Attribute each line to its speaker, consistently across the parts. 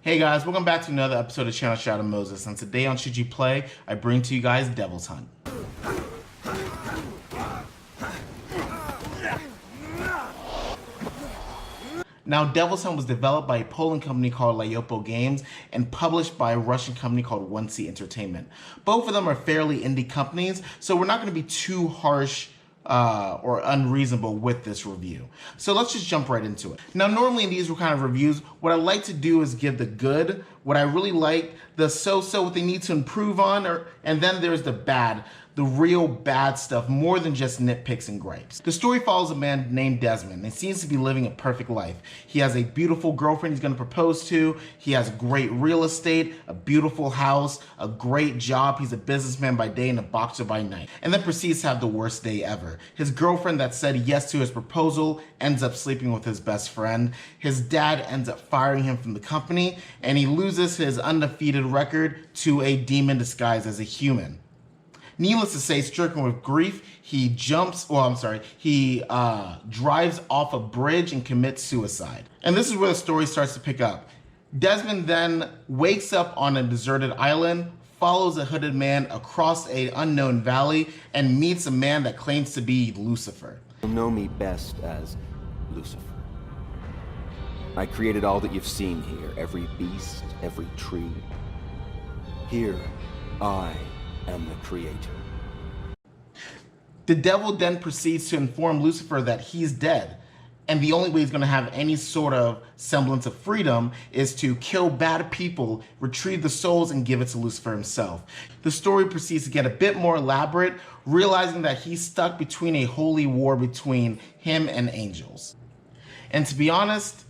Speaker 1: Hey guys, welcome back to another episode of Channel Shadow Moses, and today on Should You Play, I bring to you guys Devil's Hunt. Now, Devil's Hunt was developed by a Poland company called Liopo Games and published by a Russian company called 1C Entertainment. Both of them are fairly indie companies, so we're not going to be too harsh or unreasonable with this review. So let's just jump right into it. Now, normally in these kind of reviews, what I like to do is give the good, what I really like, the so-so, what they need to improve on, and then there's the bad, the real bad stuff, more than just nitpicks and gripes. The story follows a man named Desmond and seems to be living a perfect life. He has a beautiful girlfriend he's gonna propose to, he has great real estate, a beautiful house, a great job, he's a businessman by day and a boxer by night, and then proceeds to have the worst day ever. His girlfriend that said yes to his proposal ends up sleeping with his best friend, his dad ends up firing him from the company, and he loses his undefeated record to a demon disguised as a human. Needless to say, stricken with grief, he drives off a bridge and commits suicide. And this is where the story starts to pick up. Desmond then wakes up on a deserted island, follows a hooded man across an unknown valley, and meets a man that claims to be Lucifer.
Speaker 2: You'll know me best as Lucifer. I created all that you've seen here, every beast, every tree. Here, I am the creator.
Speaker 1: The devil then proceeds to inform Lucifer that he's dead, and the only way he's going to have any sort of semblance of freedom is to kill bad people, retrieve the souls, and give it to Lucifer himself. The story proceeds to get a bit more elaborate, realizing that he's stuck between a holy war between him and angels. And to be honest,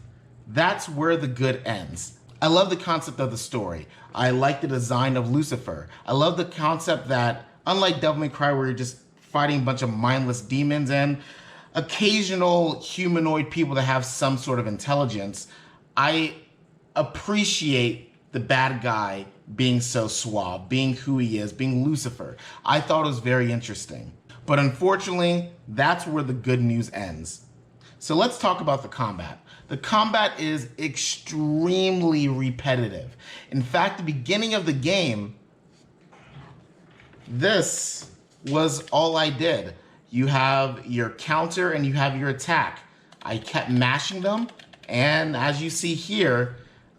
Speaker 1: that's where the good ends. I love the concept of the story. I like the design of Lucifer. I love the concept that, unlike Devil May Cry, where you're just fighting a bunch of mindless demons and occasional humanoid people that have some sort of intelligence, I appreciate the bad guy being so suave, being who he is, being Lucifer. I thought it was very interesting. But unfortunately, that's where the good news ends. So let's talk about the combat. The combat is extremely repetitive. In fact, the beginning of the game, this was all I did. You have your counter and you have your attack. I kept mashing them, and as you see here,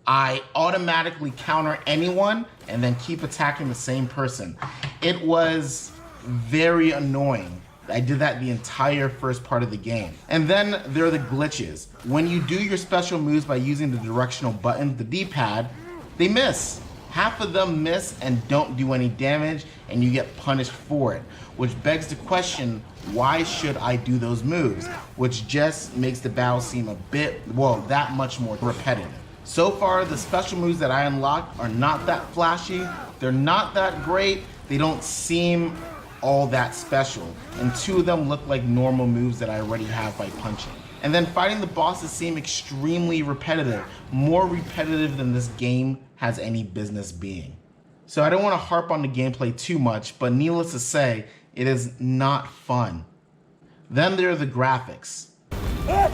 Speaker 1: I automatically counter anyone and then keep attacking the same person. It was very annoying. I did that the entire first part of the game. And then there are the glitches. When you do your special moves by using the directional buttons, the D-pad, they miss. Half of them miss and don't do any damage, and you get punished for it, which begs the question, why should I do those moves? Which just makes the battle seem a bit, well, that much more repetitive. So far, the special moves that I unlocked are not that flashy, they're not that great, they don't seem all that special, and two of them look like normal moves that I already have by punching. And then fighting the bosses seem extremely repetitive, more repetitive than this game has any business being. So I don't want to harp on the gameplay too much, but needless to say, it is not fun. Then there are the graphics.
Speaker 3: What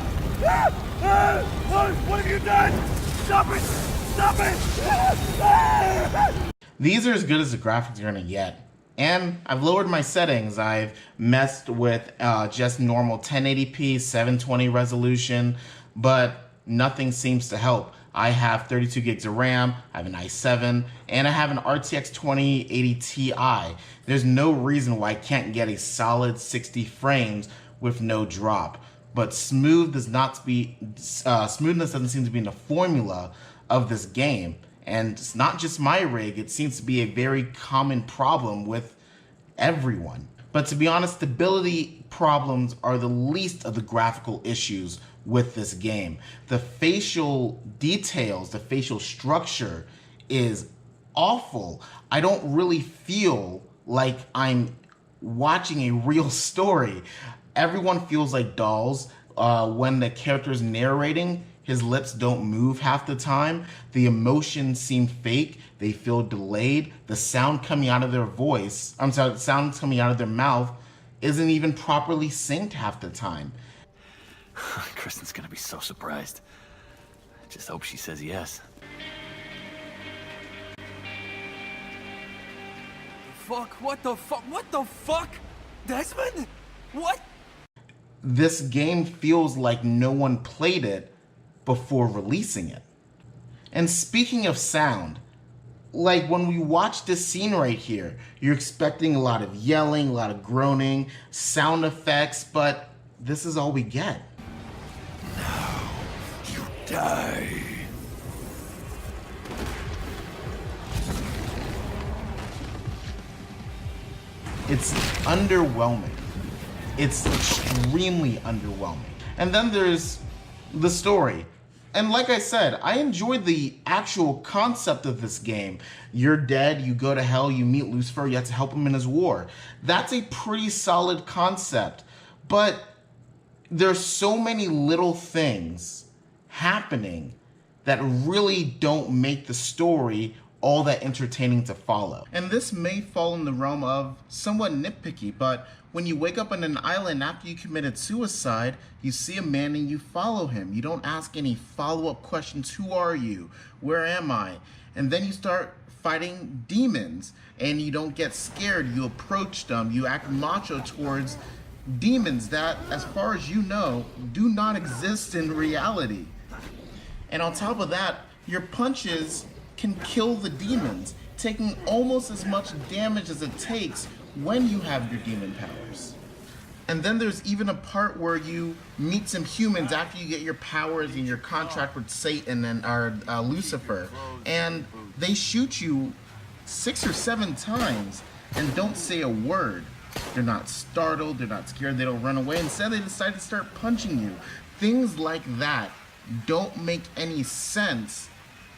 Speaker 3: have you done? Stop it! Stop it!
Speaker 1: These are as good as the graphics are gonna get. And I've lowered my settings. I've messed with just normal 1080p, 720 resolution, but nothing seems to help. I have 32 gigs of RAM, I have an i7, and I have an RTX 2080 Ti. There's no reason why I can't get a solid 60 frames with no drop. But smoothness doesn't seem to be in the formula of this game. And it's not just my rig, it seems to be a very common problem with everyone. But to be honest, stability problems are the least of the graphical issues with this game. The facial details, the facial structure is awful. I don't really feel like I'm watching a real story. Everyone feels like dolls. When the character is narrating, his lips don't move half the time. The emotions seem fake. They feel delayed. The sound coming out of their voice, the sound coming out of their mouth isn't even properly synced half the time.
Speaker 3: Kristen's gonna be so surprised. Just hope she says yes.
Speaker 2: fuck? What the fuck? What the fuck? Desmond? What?
Speaker 1: This game feels like no one played it before releasing it. And speaking of sound, like when we watch this scene right here, you're expecting a lot of yelling, a lot of groaning, sound effects, but this is all we get.
Speaker 2: You die.
Speaker 1: It's underwhelming. It's extremely underwhelming. And then there's the story. And like I said, I enjoyed the actual concept of this game. You're dead, you go to hell, you meet Lucifer, you have to help him in his war. That's a pretty solid concept. But there's so many little things happening that really don't make the story all that entertaining to follow. And this may fall in the realm of somewhat nitpicky, but when you wake up on an island after you committed suicide, you see a man and you follow him. You don't ask any follow-up questions. Who are you? Where am I? And then you start fighting demons and you don't get scared. You approach them. You act macho towards demons that, as far as you know, do not exist in reality. And on top of that, your punches can kill the demons, taking almost as much damage as it takes when you have your demon powers. And then there's even a part where you meet some humans after you get your powers and your contract with Satan and Lucifer, and they shoot you 6 or 7 times and don't say a word. They're not startled, they're not scared, they don't run away. Instead, they decide to start punching you. Things like that don't make any sense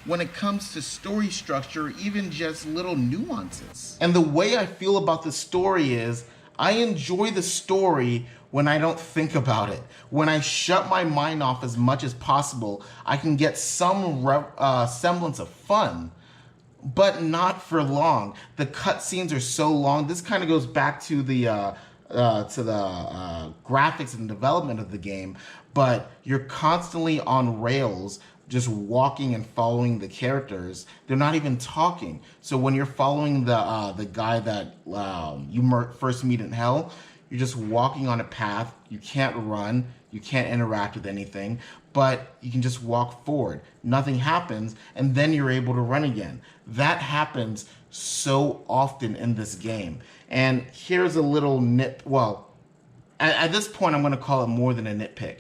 Speaker 1: when it comes to story structure, even just little nuances. And the way I feel about the story is, I enjoy the story when I don't think about it. When I shut my mind off as much as possible, I can get some semblance of fun, but not for long. The cutscenes are so long. This kind of goes back to the graphics and development of the game, but you're constantly on rails, just walking and following the characters. They're not even talking. So when you're following the guy that you first meet in hell, you're just walking on a path. You can't run. You can't interact with anything, but you can just walk forward. Nothing happens, and then you're able to run again. That happens so often in this game. And here's a little well, at this point, I'm going to call it more than a nitpick.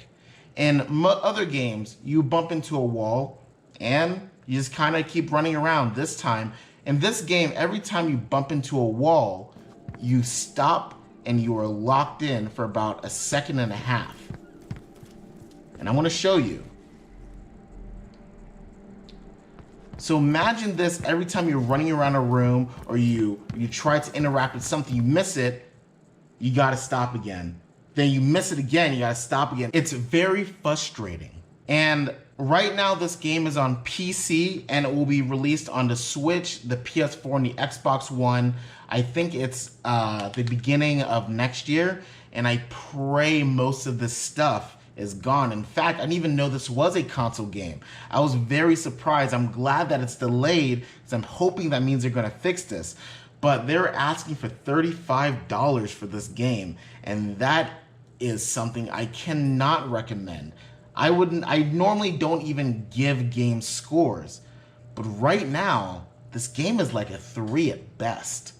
Speaker 1: In other games, you bump into a wall and you just kind of keep running around. This time, in this game, every time you bump into a wall, you stop and you are locked in for about 1.5 seconds. And I want to show you. So imagine this every time you're running around a room or you try to interact with something, you miss it, you got to stop again. Then you miss it again, you gotta stop again. It's very frustrating. And right now this game is on PC and it will be released on the Switch, the PS4, and the Xbox One. I think it's the beginning of next year, and I pray most of this stuff is gone. In fact, I didn't even know this was a console game. I was very surprised. I'm glad that it's delayed because I'm hoping that means they're gonna fix this. But they're asking for $35 for this game, and that is something I cannot recommend. I normally don't even give games scores, but right now, this game is like a 3 at best.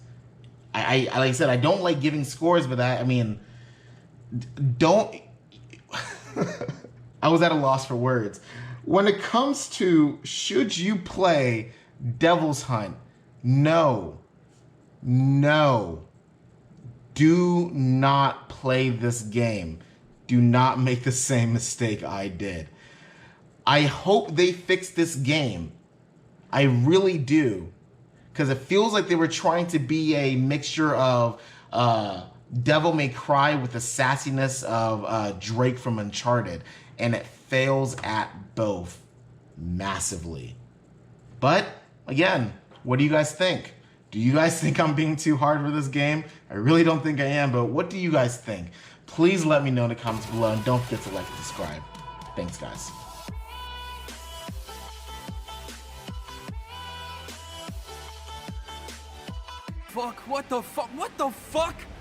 Speaker 1: Like I said, I don't like giving scores, but I mean, don't... I was at a loss for words. When it comes to, should you play Devil's Hunt? No. Do not play this game. Do not make the same mistake I did. I hope they fix this game. I really do. Because it feels like they were trying to be a mixture of Devil May Cry with the sassiness of Drake from Uncharted. And it fails at both massively. But, again, what do you guys think? Do you guys think I'm being too hard for this game? I really don't think I am, but what do you guys think? Please let me know in the comments below, and don't forget to like and subscribe. Thanks, guys.
Speaker 4: fuck? What the fuck? What the fuck?